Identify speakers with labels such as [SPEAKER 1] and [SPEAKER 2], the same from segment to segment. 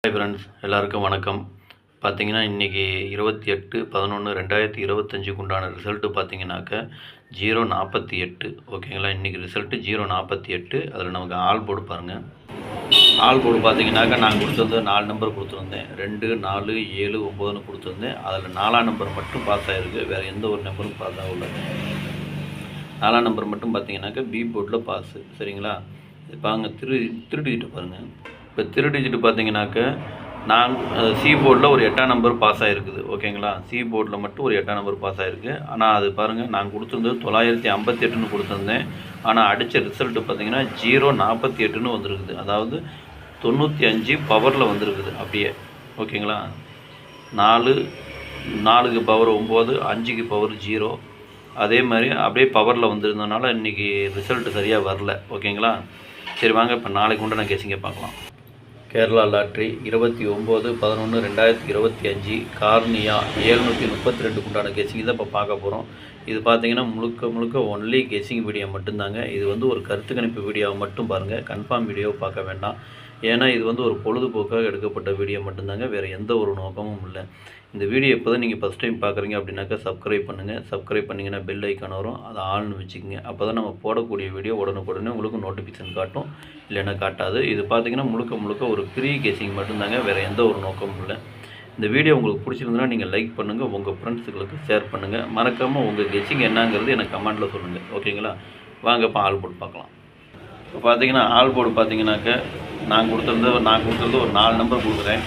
[SPEAKER 1] Hi friends, எல்லாருக்கும் வணக்கம். பார்த்தீங்கன்னா இன்றைக்கி 28/11/2025 உண்டான ரிசல்ட்டு பார்த்தீங்கன்னாக்க 048. ஓகேங்களா. இன்றைக்கி ரிசல்ட்டு 048. அதில் நமக்கு ஆல் போர்டு பாருங்கள். ஆல் போர்டு பார்த்தீங்கன்னாக்கா நான் கொடுத்துருந்தது 4 நம்பர் கொடுத்துருந்தேன். 2, 4, 7, 9ன்னு கொடுத்துருந்தேன். அதில் 4ஆம் நம்பர் மட்டும் பாஸ் ஆகிருக்கு. வேறு எந்த ஒரு நம்பரும் பாஸ் ஆகல. 4ஆம் நம்பர் மட்டும் பார்த்தீங்கன்னாக்கா பி போர்டில் பாஸு. சரிங்களா. இது பாருங்கள், திருடிக்கிட்டு பாருங்கள். இப்போ திருடிஜிட்டு பார்த்தீங்கன்னாக்க நான் சி போர்டில் ஒரு 8ஆம் நம்பர் பாஸ் ஆகிருக்குது. ஓகேங்களா. சி போர்டில் மட்டும் ஒரு 8ஆம் நம்பர் பாஸ் ஆகிருக்கு. ஆனால் அது பாருங்கள், நான் கொடுத்துருந்தது 958ன்னு கொடுத்துருந்தேன். ஆனால் அடித்த ரிசல்ட்டு பார்த்தீங்கன்னா 048ன்னு வந்துருக்குது. அதாவது 95 பவரில் வந்துருக்குது அப்படியே. ஓகேங்களா. 4க்கு பவர் 9, 5க்கு பவர் 0. அதே மாதிரி அப்படியே பவரில் வந்துருந்ததுனால இன்றைக்கி ரிசல்ட்டு சரியாக வரல. ஓகேங்களா. சரி வாங்க, இப்போ நாளைக்கு உண்டான கேசிங்க பார்க்கலாம். கேரளா லாட்ரி 29/11/2025 கார்னியா 732 உண்டான கெஸிங் தான் இப்போ பார்க்க போகிறோம். இது பார்த்தீங்கன்னா முழுக்க ஒன்லி கெஸிங் வீடியோ மட்டும்தாங்க. இது வந்து ஒரு கருத்து கணிப்பு வீடியோவை மட்டும் பாருங்கள். கன்ஃபார்ம் வீடியோவை பார்க்க வேண்டாம். ஏன்னா இது வந்து ஒரு பொழுதுபோக்காக எடுக்கப்பட்ட வீடியோ மட்டும்தாங்க. வேறு எந்த ஒரு நோக்கமும் இல்லை. இந்த வீடியோ இப்போ தான் நீங்கள் ஃபஸ்ட் டைம் பார்க்குறீங்க அப்படின்னாக்கா சப்ஸ்கிரைப் பண்ணுங்கள். சப்ஸ்கிரைப் பண்ணிங்கன்னா பெல் ஐக்கான் வரும், அதை ஆள்னு வச்சுக்கோங்க. அப்போ தான் நம்ம போடக்கூடிய வீடியோ உடனுக்குடனே உங்களுக்கு நோட்டிஃபிகேஷன் காட்டும், இல்லைன்னா காட்டாது. இது பார்த்தீங்கன்னா முழுக்க ஒரு ஃப்ரீ கெஸிங் மட்டும்தாங்க. வேறு எந்த ஒரு நோக்கமும் இல்லை. இந்த வீடியோ உங்களுக்கு பிடிச்சிருந்தனா நீங்கள் லைக் பண்ணுங்கள், உங்கள் ஃப்ரெண்ட்ஸுகளுக்கு ஷேர் பண்ணுங்கள். மறக்காமல் உங்கள் கெஸிங் என்னங்கிறது எனக்கு கமெண்ட்டில் சொல்லுங்கள். ஓகேங்களா. வாங்க இப்போ ஆல் போர்டு பார்க்கலாம். இப்போ பார்த்தீங்கன்னா ஆல் போர்டு பார்த்தீங்கன்னாக்க நான் கொடுத்துருந்தது ஒரு 4 நம்பர் கொடுக்குறேன்.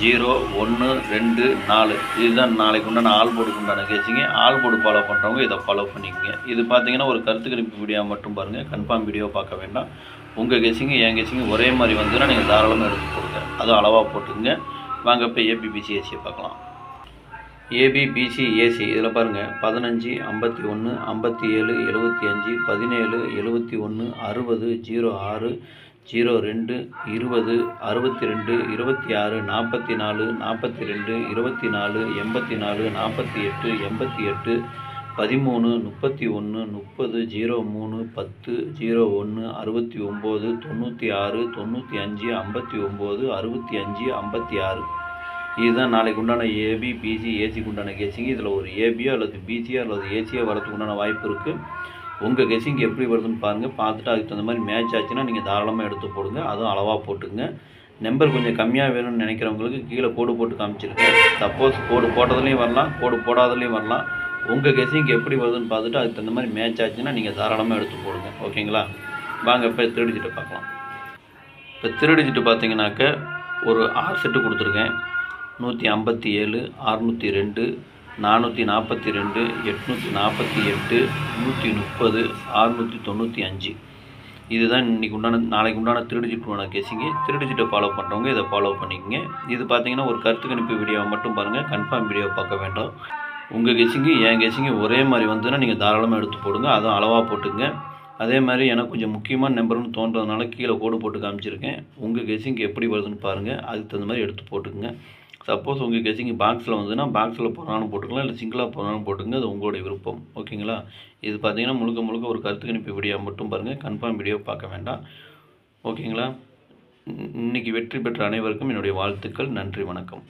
[SPEAKER 1] 0, 1, 2, 4. இதுதான் நாளைக்கு உண்டான ஆல் போர்டுக்கு உண்டான கேசிங்க. ஆல் போர்டு ஃபாலோ பண்ணுறவங்க இதை ஃபாலோ பண்ணிக்கோங்க. இது பார்த்தீங்கன்னா ஒரு கருத்து கணிப்பு வீடியோ மட்டும் பாருங்கள். கன்ஃபார்ம் வீடியோ பார்க்க வேண்டாம். உங்கள் கெஸிங்கு என் கெஸிங்கு ஒரே மாதிரி வந்துன்னா நீங்கள் தாராளமாக எடுத்து போடுங்க. அதுவும் அளவாக போட்டுங்க. வாங்க இப்போ ஏபிபிசி ஏசியை பார்க்கலாம். ஏபிபிசி ஏசி இதில் பாருங்கள் 15, 51, 57, 75, 17, 71, 60, 06, 02, 20, 62, 26, 44, 42, 24, 84, 48, 88, 13, 31, 30, 03, 10, 01, 69, 96, 95, 59, 65, 56. இதுதான் நாளைக்கு உண்டான ஏபி பிசி ஏசிக்கு உண்டான கெஸிங். இதில் ஒரு ஏபியோ அல்லது பிசியோ அல்லது ஏசியோ வரதுக்கு உண்டான வாய்ப்பு இருக்குது. உங்கள் கெஸிங் எப்படி வருதுன்னு பாருங்கள். பார்த்துட்டு அதுக்கு தகுந்த மாதிரி மேட்ச் ஆச்சுன்னா நீங்கள் தாராளமாக எடுத்து போடுங்க. அதுவும் அளவாக போட்டுங்க. நம்பர் கொஞ்சம் கம்மியாக வேணும்னு நினைக்கிறவங்களுக்கு கீழே கோடு போட்டு காமிச்சிருக்கேன். சப்போஸ் கோடு போட்டதுலேயும் வரலாம், கோடு போடாததுலேயும் வரலாம். உங்கள் கெஸிங் எப்படி வருதுன்னு பார்த்துட்டு அதுக்கு தகுந்த மாதிரி மேட்ச் ஆச்சுன்னா நீங்கள் தாராளமாக எடுத்து போடுங்க. ஓகேங்களா. வாங்க இப்போ திருடிஜிட்டு பார்க்கலாம். இப்போ திருடிஜிட்டு பார்த்தீங்கன்னாக்க ஒரு 6 செட்டு கொடுத்துருக்கேன். 157, 602, 442, 848, 130, 695. இதுதான் இன்றைக்கி நாளைக்கு உண்டான திருடிஜிட்டுமான கெஸிங்கு. திருடிஜிட்டை ஃபாலோ பண்ணுறவங்க இதை ஃபாலோ பண்ணிக்கோங்க. இது பார்த்தீங்கன்னா ஒரு கருத்து கணிப்பு வீடியோவை மட்டும் பாருங்கள். கன்ஃபார்ம் வீடியோவை பார்க்க வேண்டாம். உங்கள் கெஸிங்கு என் கெஸிங்கு ஒரே மாதிரி வந்துன்னா நீங்கள் தாராளமாக எடுத்து போடுங்க. அதுவும் அளவாக போட்டுங்க. அதே மாதிரி எனக்கு கொஞ்சம் முக்கியமான நம்பர்னு தோன்றதுனால கீழே கோடு போட்டு காமிச்சிருக்கேன். உங்கள் கெஸிங் எப்படி வருதுன்னு பாருங்கள். அதுக்கு தகுந்த மாதிரி எடுத்து போட்டுக்குங்க. சப்போஸ் உங்கள் கெஸிங் பாக்ஸில் வந்துன்னா பாக்ஸில் போனாலும் போட்டுக்கலாம், இல்லை சிங்கிளாக போனாலும் போட்டுங்க. அது உங்களுடைய விருப்பம். ஓகேங்களா. இது பார்த்தீங்கன்னா முழுக்க ஒரு கருத்து கணிப்பு வீடியோ மட்டும் பாருங்கள். கன்ஃபார்ம் வீடியோ பார்க்க வேண்டாம். ஓகேங்களா. இன்றைக்கி வெற்றி பெற்ற அனைவருக்கும் என்னுடைய வாழ்த்துக்கள். நன்றி, வணக்கம்.